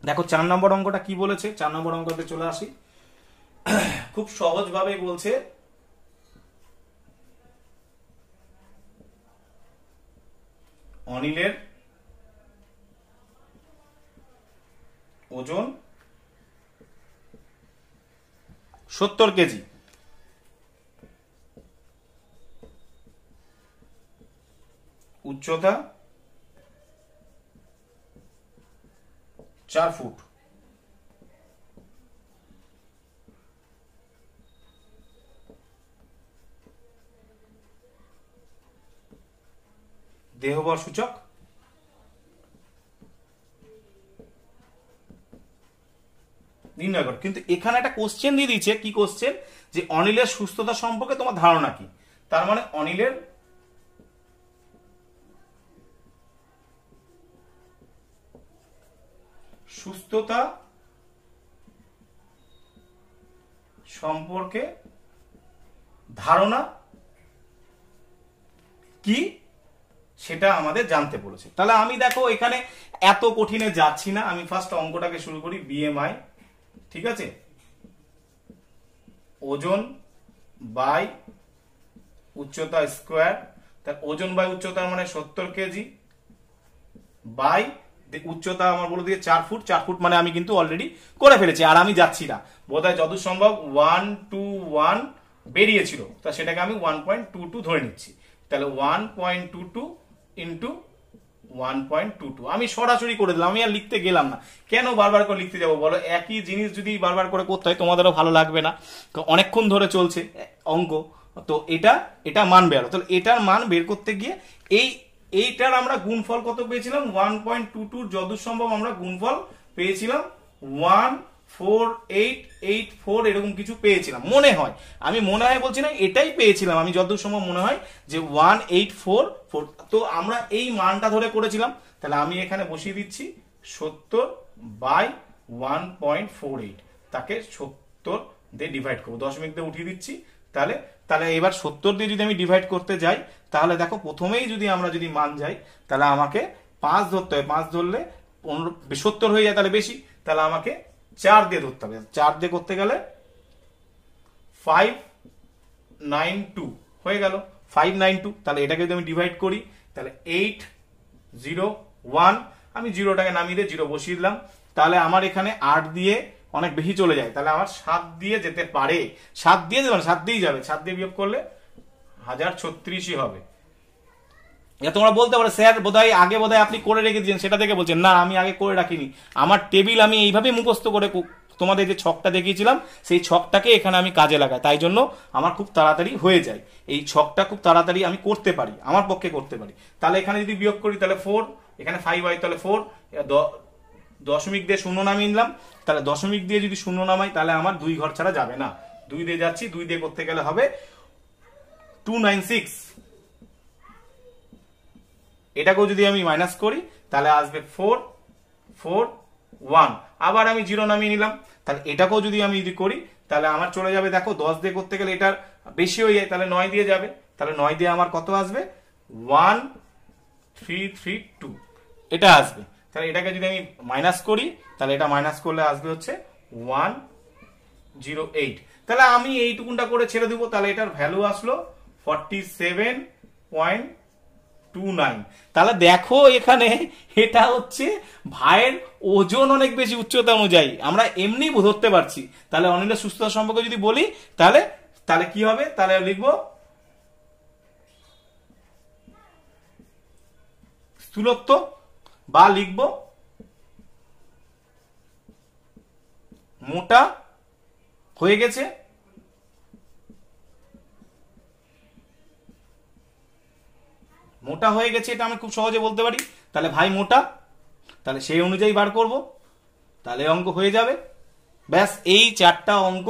দেখো 4 নম্বর অঙ্কটা কি বলেছে, 4 নম্বর অঙ্কতে চলে আসি। খুব সহজভাবে বলছে অনিলের ওজন 70 কেজি, উচ্চতা 4 ফুট, দেহবর সূচক নির্ণয় কর। কিন্তু এখানে একটা কোশ্চেন দিয়ে দিয়েছে, কি কোশ্চেন, যে অনিলের সুস্থতা সম্পর্কে তোমার ধারণা কি। তার মানে অনিলের সুস্থতা সম্পর্কে ধারণা কি সেটা আমাদের জানতে বলেছে। তাহলে আমি দেখো এখানে এত কঠিনে যাচ্ছি না, আমি ফার্স্ট অঙ্কটাকে শুরু করি। বিএমআই, ঠিক আছে, ওজন বাই উচ্চতা স্কোয়ার, তার ওজন বাই উচ্চতা মানে 70 কেজি বাই উচ্চতা আমার বলে দিয়ে 4 ফুট, 4 ফুট মানে আমি কিন্তু অলরেডি করে ফেলেছি, আর আমি যাচ্ছি না, বোধহয় যত সম্ভব 121 বেরিয়েছিল, তা সেটাকে আমি 1.22 ধরে নিচ্ছি। তাহলে 1.22 ইন্টু 1.22 আমি সরাসরি করে দিলাম, আমি আর লিখতে গেলাম না। কেন বারবার করে লিখতে যাবো বলো? একই জিনিস যদি বারবার করে করতে হয় তোমাদেরও ভালো লাগবে না, অনেকক্ষণ ধরে চলছে অঙ্ক, তো এটা মান বেরো। তাহলে এটার মান বের করতে গিয়ে এইটার আমরা গুণফল কত পেয়েছিলাম? 1.22 যতদূর সম্ভব আমরা গুণফল পেয়েছিলাম 14884 এরকম কিছু পেয়েছিলাম মনে হয়, আমি মনে হয় বলছি না, এটাই পেয়েছিলাম আমি যতদূর সম্ভব মনে হয় যে 1844। তো আমরা এই মানটা ধরে করেছিলাম, তাহলে আমি এখানে বসিয়ে দিচ্ছি 70/1.48, তাকে 70 দিয়ে ডিভাইড করবো, দশমিক দিয়ে উঠিয়ে দিচ্ছি। তাহলে এবার 70 দিয়ে যদি আমি ডিভাইড করতে যাই, তাহলে দেখো প্রথমেই যদি আমরা মান যাই, তাহলে আমাকে 5 ধরতে হবে, 5 ধরলে 70 হয়ে যায়, তাহলে বেশি, তাহলে আমাকে 4 দিয়ে ধরতে হবে, 4 দিয়ে করতে গেলে 592 হয়ে গেল, 592। তাহলে এটাকে যদি আমি ডিভাইড করি, তাহলে 801, আমি জিরোটাকে নামিয়ে দিয়ে 0 বসিয়ে দিলাম। তাহলে আমার এখানে 8 দিয়ে অনেক বেশি চলে যায়, তাহলে আমার 7 দিয়ে যেতে পারে, 7 দিয়ে যাবে, 7 দিয়েই যাবে, 7 দিয়ে বিয়োগ করলে 1036ই হবে। তোমরা বলতে পারো স্যার বোধহয় আগে বোধহয় আপনি করে রেখে দিয়েছেন, সেটা থেকে বলছেন, না আমি আগে করে রাখিনি, আমার টেবিল আমি এইভাবে মুখস্থ করে তোমাদের যে ছকটা দেখিয়েছিলাম সেই ছকটাকে এখানে আমি কাজে লাগাই, তাই জন্য আমার খুব তাড়াতাড়ি হয়ে যায়, এই ছকটা খুব তাড়াতাড়ি আমি করতে পারি, আমার পক্ষে করতে পারি। তাহলে এখানে যদি বিয়োগ করি তাহলে 4, এখানে 5 হয়, তাহলে 4, দশমিক দিয়ে শূন্য নামিয়ে নিলাম, তাহলে দশমিক দিয়ে যদি শূন্য নামাই তাহলে আমার 2 ঘর ছাড়া যাবে না, 2 দিয়ে যাচ্ছি, 2 দিয়ে করতে গেলে হবে 296। এটাকেও যদি আমি মাইনাস করি তাহলে আসবে 441, আবার আমি 0 নামিয়ে নিলাম, তাহলে এটাকেও যদি আমি করি তাহলে আমার চলে যাবে, দেখো 10 দিয়ে করতে গেলে এটার বেশি হয়ে যায়, তাহলে 9 দিয়ে যাবে, তাহলে 9 দিয়ে আমার কত আসবে? 1332 এটা আসবে। তাহলে এটাকে যদি আমি মাইনাস করি, তাহলে এটা মাইনাস করলে আসবে হচ্ছে 108। তাহলে আমি এইটুকুনটা করে ছেড়ে দিব, তাহলে এটার ভ্যালু আসলো 47.29। তাহলে দেখো এখানে এটা হচ্ছে ভাইয়ের ওজন অনেক বেশি উচ্চতা অনুযায়ী, আমরা এমনি ধরতে পারছি। তাহলে অনিলের সুস্থতা সম্পর্কে যদি বলি, তাহলে কি হবে? তাহলে লিখবো স্থূলত্ব, বা লিখবো মোটা হয়ে গেছে, মোটা হয়ে গেছে, এটা আমি খুব সহজে বলতে পারি। তাহলে ভাই মোটা, তাহলে সেই অনুযায়ী বার করব, তাহলে অঙ্ক হয়ে যাবে। ব্যাস, এই 4টা অঙ্ক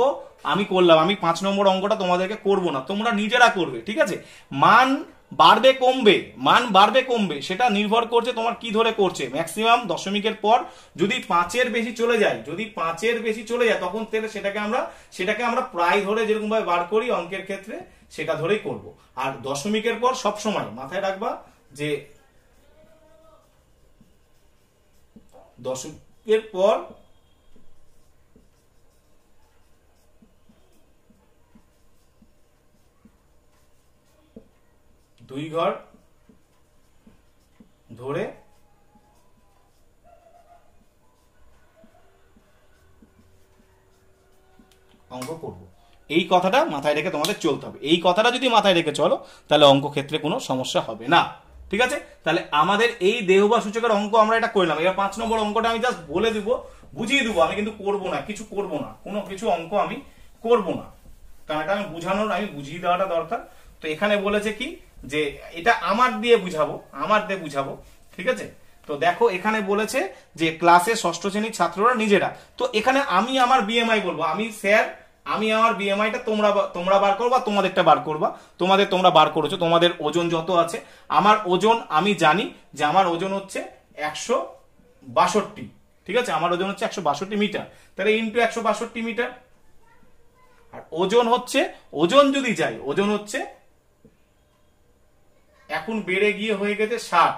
আমি করলাম। আমি 5 নম্বর অঙ্কটা তোমাদেরকে করব না, তোমরা নিজেরা করবে, ঠিক আছে? মান বাড়বে কমবে সেটা নির্ভর করছে তোমার কি ধরে করছে। ম্যাক্সিমাম দশমিকের পর যদি 5-এর বেশি চলে যায়, তখন সেটাকে আমরা প্রায় ধরে যেরকম ভাবে বার করি অঙ্কের ক্ষেত্রে সেটা ধরেই করব। আর দশমিকের পর সব সময় মাথায় রাখবা যে দশমিকের পর দুই ঘর ধরে অঙ্ক করব, এই কথাটা মাথায় রেখে তোমাদের চলতে হবে। এই কথাটা যদি মাথায় রেখে চলো তাহলে অঙ্ক ক্ষেত্রে কোনো সমস্যা হবে না, ঠিক আছে? তাহলে আমাদের এই দেহবা সূচকের অঙ্ক আমরা এটা করলাম। এবার 5 নম্বর অঙ্কটা আমি জাস্ট বলে দিব, বুঝিয়ে দেবো, আমি কিন্তু করব না, কিছু করব না, কোনো কিছু অঙ্ক আমি করব না, কারণ এটা আমি বুঝিয়ে দেওয়াটা দরকার। তো এখানে বলেছে কি যে এটা আমার দিয়ে বুঝাবো, ঠিক আছে? তো দেখো এখানে বলেছে যে ক্লাসে ষষ্ঠ শ্রেণীর ছাত্ররা নিজেরা, তো এখানে আমি আমার বিএমআই বলবো, আমি আমার বিএমআইটা তোমরা বার করবা, তোমাদেরটা বার করবা, তোমরা বার করেছো, তোমাদের ওজন যত আছে। আমার ওজন আমি জানি যে আমার ওজন হচ্ছে 162, ঠিক আছে? আমার ওজন হচ্ছে 162 মিটার, তাহলে ইন্টু 162 মিটার। আর ওজন যদি যাই, ওজন হচ্ছে এখন বেড়ে গিয়ে হয়ে গেছে 60,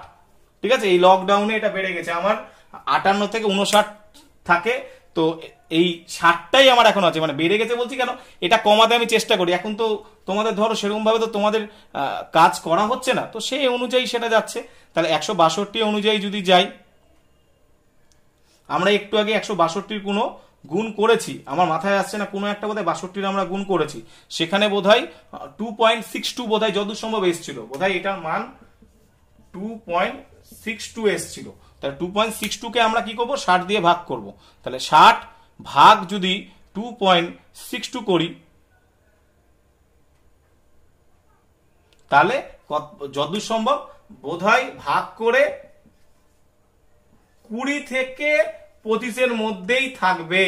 ঠিক আছে? এই লকডাউনে এটা বেড়ে গেছে, আমার 58 থেকে 59 থাকে, তো এই 60টাই আমার এখন আছে, মানে বেড়ে গেছে বলছি কেন, এটা কমাতে আমি চেষ্টা করি। এখন তো তোমাদের ধরো সেরকম ভাবে তো তোমাদের কাজ করা হচ্ছে না, তো সেই অনুযায়ী সেটা যাচ্ছে। তাহলে 162 অনুযায়ী যদি যাই, আমরা একটু আগে 162 কোনো গুণ করেছি, আমার মাথায় আসছে না, কোনো একটা বোধহয় 62 আমরা গুণ করেছি, সেখানে বোধহয় 2.62 বোধহয় যত সম্ভব এসেছিল, বোধহয় এটার মান 2.62 এসেছিল। তাহলে 2.62 কে আমরা কি করব, 60 দিয়ে ভাগ করব। তাহলে 60 ভাগ যদি 2.62 করি, তাহলে যতদূর সম্ভব বোধহয় ভাগ করে 20 থেকে 25-এর মধ্যেই থাকবে,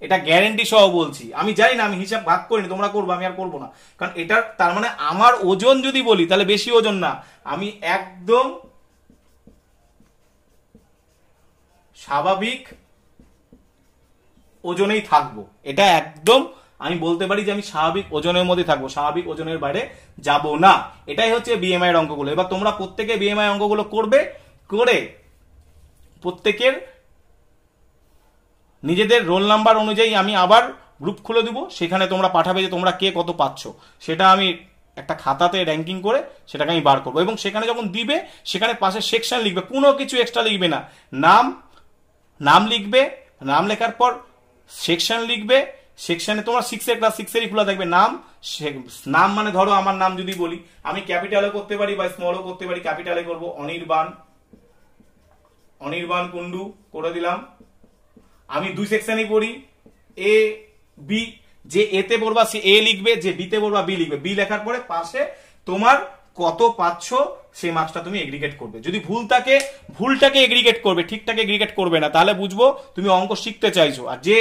এটা গ্যারেন্টি সহ বলছি। আমি জানি না, আমি হিসাব ভাগ করিনি, তোমরা করবো, আমি আর করবো না, কারণ এটা তার মানে আমার ওজন যদি বলি তাহলে বেশি ওজন না, আমি একদম স্বাভাবিক ওজনেই থাকবো। এটা একদম আমি বলতে পারি যে আমি স্বাভাবিক ওজনের মধ্যে থাকবো, স্বাভাবিক ওজনের বাইরে যাব না। এটাই হচ্ছে বিএমআই এর অঙ্কগুলো। এবার তোমরা প্রত্যেকে বিএমআই অঙ্কগুলো করবে, করে প্রত্যেকের নিজেদের রোল নাম্বার অনুযায়ী আমি আবার গ্রুপ খুলে দিব, সেখানে তোমরা পাঠাবে যে তোমরা কে কত পাচ্ছ, সেটা আমি একটা খাতাতে র্যাঙ্কিং করে সেটাকে আমি বার করবো। এবং সেখানে যখন দিবে সেখানে পাশে সেকশন লিখবে, কোনো কিছু এক্সট্রা লিখবে না, নাম লিখবে, নাম লেখার পর সেকশন লিখবে, সেকশনে তোমার 6 ক্লাস 6-এরই খোলা থাকবে। নাম মানে ধরো আমার নাম যদি বলি, আমি ক্যাপিটালে করতে পারি বা স্মলও করতে পারি, ক্যাপিটালে করব অনির্বাণ কুন্ডু করে দিলাম। আমি 2 সেকশনই পড়ি, এ বি, যে এতে পড়বা সে এ লিখবে, যে বিতে পড়বা বি লিখবে। বি লেখার পরে পাশে তোমার কত পাচ্ছ সেই মার্কসটা তুমি এগ্রিগেট করবে। যদি ভুল থাকে ভুলটাকে এগ্রিগেট করবে, ঠিকটাকে এগ্রিগেট করবে না, তাহলে বুঝবো তুমি অঙ্ক শিখতে চাইছো। আর যে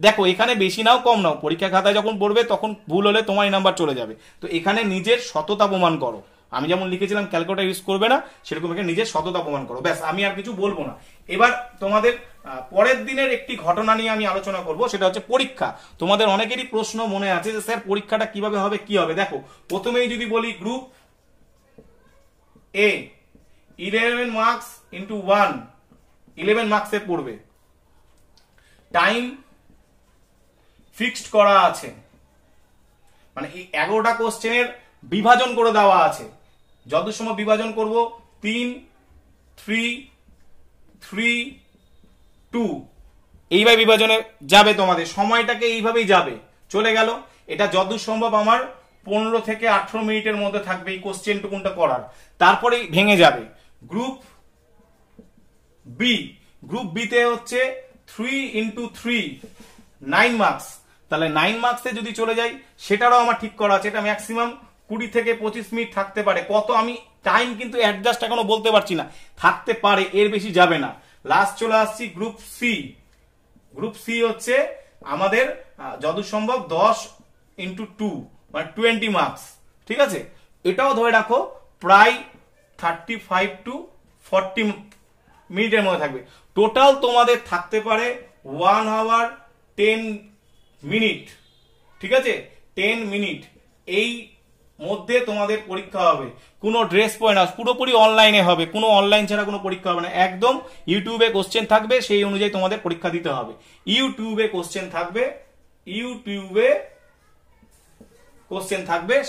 দেখো এখানে বেশি নাও কম নাও, পরীক্ষা খাতায় যখন পড়বে তখন ভুল হলে তোমারই নাম্বার চলে যাবে। তো এখানে নিজের সততা প্রমাণ করো, আমি যেমন লিখেছিলাম ক্যালকুলেটর ইউজ করবে না, সেরকম এখানে নিজের সততা প্রমাণ করো, ব্যাস। আমি আর কিছু বলবো না। এবার তোমাদের পরের দিনের একটি ঘটনা নিয়ে আমি আলোচনা করব, সেটা হচ্ছে পরীক্ষা। তোমাদের অনেকেরই প্রশ্ন মনে আছে যে স্যার পরীক্ষাটা কিভাবে হবে, কি হবে। দেখো প্রথমেই যদি বলি গ্রুপ এ 11 মার্কস ইন্টু 1, 11 মার্কসের পড়বে, টাইম ফিক্সড করা আছে, মানে এই 11টা কোশ্চেনের বিভাজন করে দেওয়া আছে। যত সময় বিভাজন করব 3, 3, 3, 2, এইভাবে বিভাজনে যাবে, তোমাদের সময়টাকে এইভাবেই যাবে, চলে গেল। এটা যতদূর সম্ভব আমার 15 থেকে 18 মিনিটের মধ্যে থাকবে এই কোশ্চেন টুকুনটা করার, তারপরেই ভেঙে যাবে। গ্রুপ বি তে হচ্ছে 3 ইন্টু 3, 9 মার্কস। তাহলে 9 মার্কসে যদি চলে যাই, সেটারও আমার ঠিক করা আছে, এটা ম্যাক্সিমাম 20 থেকে 25 মিনিট থাকতে পারে। কত আমি টাইম কিন্তু অ্যাডজাস্ট এখনো বলতে পারছি না, থাকতে পারে, এর বেশি যাবে না। লাস্ট চলে আসছি গ্রুপ সি হচ্ছে আমাদের যতদূর সম্ভব 10 ইন্টু 2, মানে 20 মার্কস, ঠিক আছে। এটাও ধরে রাখো প্রায় 35 টু 40 মিনিটের মধ্যে থাকবে। টোটাল তোমাদের থাকতে পারে 1 আওয়ার 10 মিনিট, ঠিক আছে, 10 মিনিট। এই মধ্যে তোমাদের পরীক্ষা হবে, কোনো ড্রেস পয় না, পুরোপুরি অনলাইনে হবে, কোনো অনলাইন ছাড়া কোনো পরীক্ষা হবে না, একদম ইউটিউবে কোশ্চেন থাকবে, সেই অনুযায়ী তোমাদের পরীক্ষা দিতে হবে। ইউটিউবে কোশ্চেন থাকবে,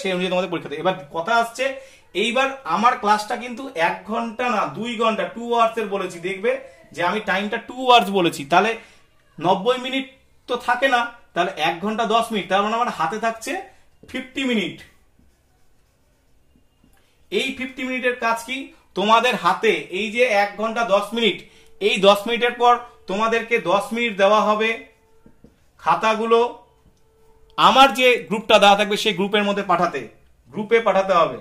সেই অনুযায়ী তোমাদের পরীক্ষা দেবে। এবার কথা আসছে, এইবার আমার ক্লাসটা কিন্তু 1 ঘন্টা না 2 ঘন্টা, 2 আওয়ার্স এর বলেছি, দেখবে যে আমি টাইমটা 2 আওয়ার্স বলেছি, তাহলে 90 মিনিট তো থাকে না, তাহলে 1 ঘন্টা 10 মিনিট, তার মানে আমার হাতে থাকছে 50 মিনিট। এই 50 মিনিটের কাজ কি, তোমাদের হাতে এই যে 1 ঘন্টা 10 মিনিট, এই 10 মিনিটের পর তোমাদেরকে 10 মিনিট দেওয়া হবে খাতাগুলো আমার যে গ্রুপটা দেওয়া থাকবে সেই গ্রুপের মধ্যে গ্রুপে পাঠাতে হবে,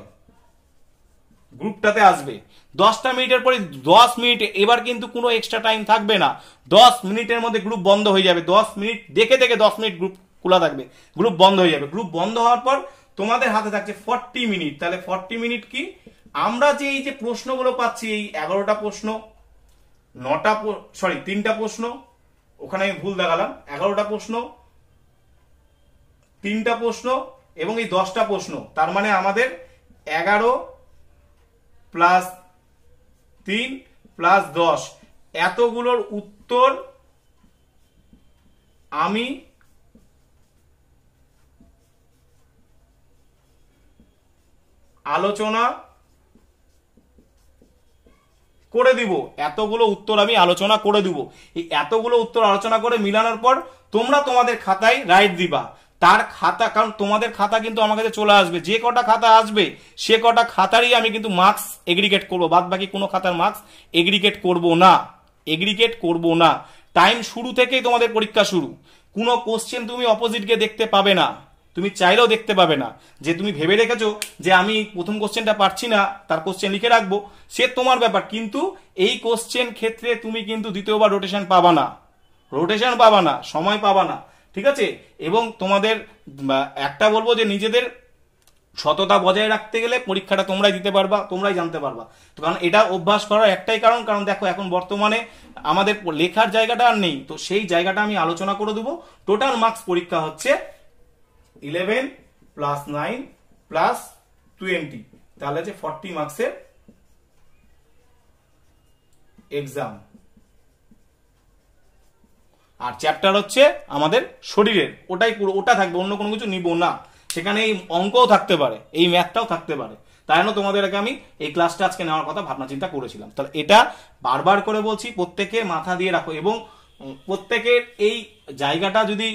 গ্রুপটাতে আসবে। 10টা মিনিটের পরে 10 মিনিট, এবার কিন্তু কোনো এক্সট্রা টাইম থাকবে না, 10 মিনিটের মধ্যে গ্রুপ বন্ধ হয়ে যাবে। 10 মিনিট দেখে 10 মিনিট গ্রুপ খোলা থাকবে, গ্রুপ বন্ধ হয়ে যাবে। গ্রুপ বন্ধ হওয়ার পর তোমাদের হাতে থাকছে 40 মিনিট। তাহলে 40 মিনিট কি, আমরা যে এই যে প্রশ্নগুলো পাচ্ছি, এই 11টা প্রশ্ন, 3টা প্রশ্ন, ওখানে আমি ভুল দেখালাম, 11টা প্রশ্ন, 3টা প্রশ্ন এবং এই 10টা প্রশ্ন, তার মানে আমাদের 11 প্লাস 3 প্লাস 10, এতগুলোর উত্তর আমি আলোচনা করে দিব, এতগুলো উত্তর আমি আলোচনা করে দিব। এই এতগুলো উত্তর আলোচনা করে মিলানোর পর তোমরা তোমাদের খাতায় রাইট দিবা। তার খাতা, কারণ তোমাদের খাতা কিন্তু আমার কাছে চলে আসবে, যে কটা খাতা আসবে সে কটা খাতারই আমি কিন্তু মার্কস এগ্রিগেট করবো, বাদ বাকি কোনো খাতার মার্কস এগ্রিগেট করব না, এগ্রিগেট করব না। টাইম শুরু থেকেই তোমাদের পরীক্ষা শুরু। কোনো কোশ্চেন তুমি অপোজিটকে দেখতে পাবে না, তুমি চাইলেও দেখতে পাবে না। যে তুমি ভেবে রেখেছো যে আমি প্রথম কোশ্চেনটা পারছি না, তার কোশ্চেন লিখে রাখবো, সে তোমার ব্যাপার। কিন্তু এই কোশ্চেন ক্ষেত্রে তুমি কিন্তু দ্বিতীয়বার রোটেশন পাবা না, রোটেশন পাবা না, সময় পাবা না, ঠিক আছে। এবং তোমাদের একটা বলবো যে নিজেদের সততা বজায় রাখতে গেলে পরীক্ষাটা তোমরাই দিতে পারবা, তোমরাই জানতে পারবা। তো কারণ এটা অভ্যাস করার একটাই কারণ দেখো এখন বর্তমানে আমাদের লেখার জায়গাটা আর নেই, তো সেই জায়গাটা আমি আলোচনা করে দেবো। টোটাল মার্কস পরীক্ষা হচ্ছে 11 + 9 + 20, তাহলে যে 40 মার্কসের এক্সাম। আর চ্যাপ্টার হচ্ছে আমাদের শরীরের, ওটাই পুরো, ওটা থাকবে, অন্য কোনো কিছু নিব না। সেখানে এই অঙ্কও থাকতে পারে, এই ম্যাথটাও থাকতে পারে। তাই জন্য তোমাদেরকে আমি এই ক্লাসটা আজকে নেওয়ার কথা ভাবনা চিন্তা করেছিলাম। তাহলে এটা বারবার করে বলছি, প্রত্যেকে মাথা দিয়ে রাখো এবং প্রত্যেকের এই জায়গাটা যদি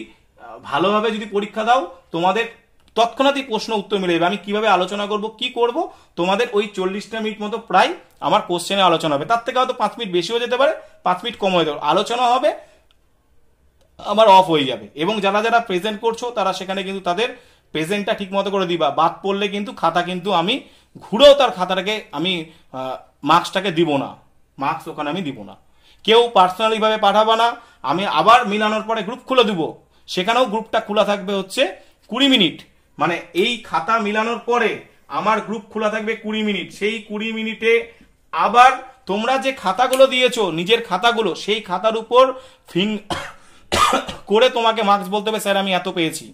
ভালোভাবে যদি পরীক্ষা দাও, তোমাদের তৎক্ষণাৎই প্রশ্ন উত্তর মিলে যাবে। আমি কিভাবে আলোচনা করব, কি করব, তোমাদের ওই 40টা মিনিট মতো প্রায় আমার কোশ্চেনে আলোচনা হবে। তার থেকে হয়তো 5 মিনিট বেশিও যেতে পারে, 5 মিনিট কম হয়ে যাবে, আলোচনা হবে, আমার অফ হয়ে যাবে। এবং যারা যারা প্রেজেন্ট করছো তারা সেখানে কিন্তু তাদের প্রেজেন্টটা ঠিক মতো করে দিবা। বাদ পড়লে কিন্তু খাতা কিন্তু আমি ঘুরেও তার খাতাটাকে আমি মার্কসটাকে দিব না, মার্কস ওখানে আমি দিব না। কেউ পার্সোনালি ভাবে পাঠাবা না, আমি আবার মিলানোর পরে গ্রুপ খুলে দিব, সেখানেও গ্রুপটা খোলা থাকবে হচ্ছে 20 মিনিট। মানে এই খাতা মিলানোর পরে আমার গ্রুপ খোলা থাকবে 20 মিনিট। সেই 20 মিনিটে আবার তোমরা যে খাতাগুলো দিয়েছো, নিজের খাতাগুলো, সেই খাতার উপর করে তোমাকে মার্কস বলতে হবে, স্যার আমি এত পেয়েছি,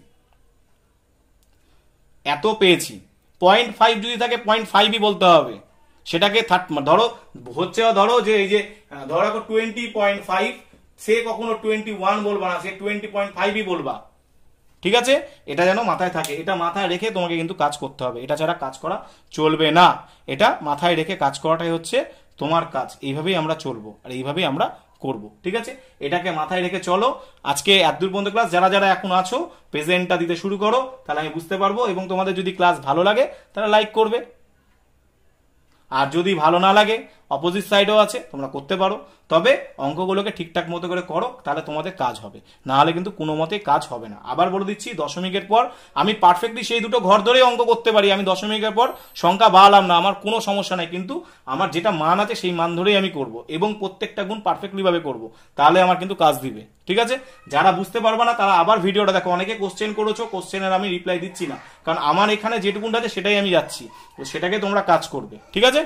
এত পেয়েছি। 0.5 যদি থাকে 0.5ই বলতে হবে। সেটাকে ধরো হচ্ছে, ধরো যে এই যে ধরো 20.5, সে কখনো 21 বলবা না, সে 20.5ই বলবা, ঠিক আছে। এটা যেন মাথায় থাকে, এটা মাথায় রেখে তোমাকে কিন্তু কাজ করতে হবে, এটা ছাড়া কাজ করা চলবে না। এটা মাথায় রেখে কাজ করাটাই হচ্ছে তোমার কাজ। এইভাবেই আমরা চলবো আর এইভাবেই আমরা করব, ঠিক আছে। এটাকে মাথায় রেখে চলো। আজকে এতদূর পর্যন্ত ক্লাস, যারা যারা এখন আছো প্রেজেন্টটা দিতে শুরু করো, তাহলে আমি বুঝতে পারবো। এবং তোমাদের যদি ক্লাস ভালো লাগে তাহলে লাইক করবে, আর যদি ভালো না লাগে অপোজিট সাইডও আছে, তোমরা করতে পারো। তবে অঙ্কগুলোকে ঠিকঠাক মতো করে করো, তাহলে তোমাদের কাজ হবে, না হলে কিন্তু কোনো মতেই কাজ হবে না। আবার বলে দিচ্ছি, দশমিকের পর আমি পারফেক্টলি সেই দুটো ঘর ধরেই অঙ্ক করতে পারি। আমি দশমিকের পর সংখ্যা বাড়ালাম না, আমার কোনো সমস্যা নাই, কিন্তু আমার যেটা মান আছে সেই মান ধরেই আমি করব এবং প্রত্যেকটা গুণ পারফেক্টলি ভাবে করব, তাহলে আমার কিন্তু কাজ দিবে, ঠিক আছে। যারা বুঝতে পারবে না তারা আবার ভিডিওটা দেখো। অনেকে কোশ্চেন করেছো, কোশ্চেনের আমি রিপ্লাই দিচ্ছি না, কারণ আমার এখানে যেটুকুনটা আছে সেটাই আমি যাচ্ছি, তো সেটাকে তোমরা কাজ করবে, ঠিক আছে।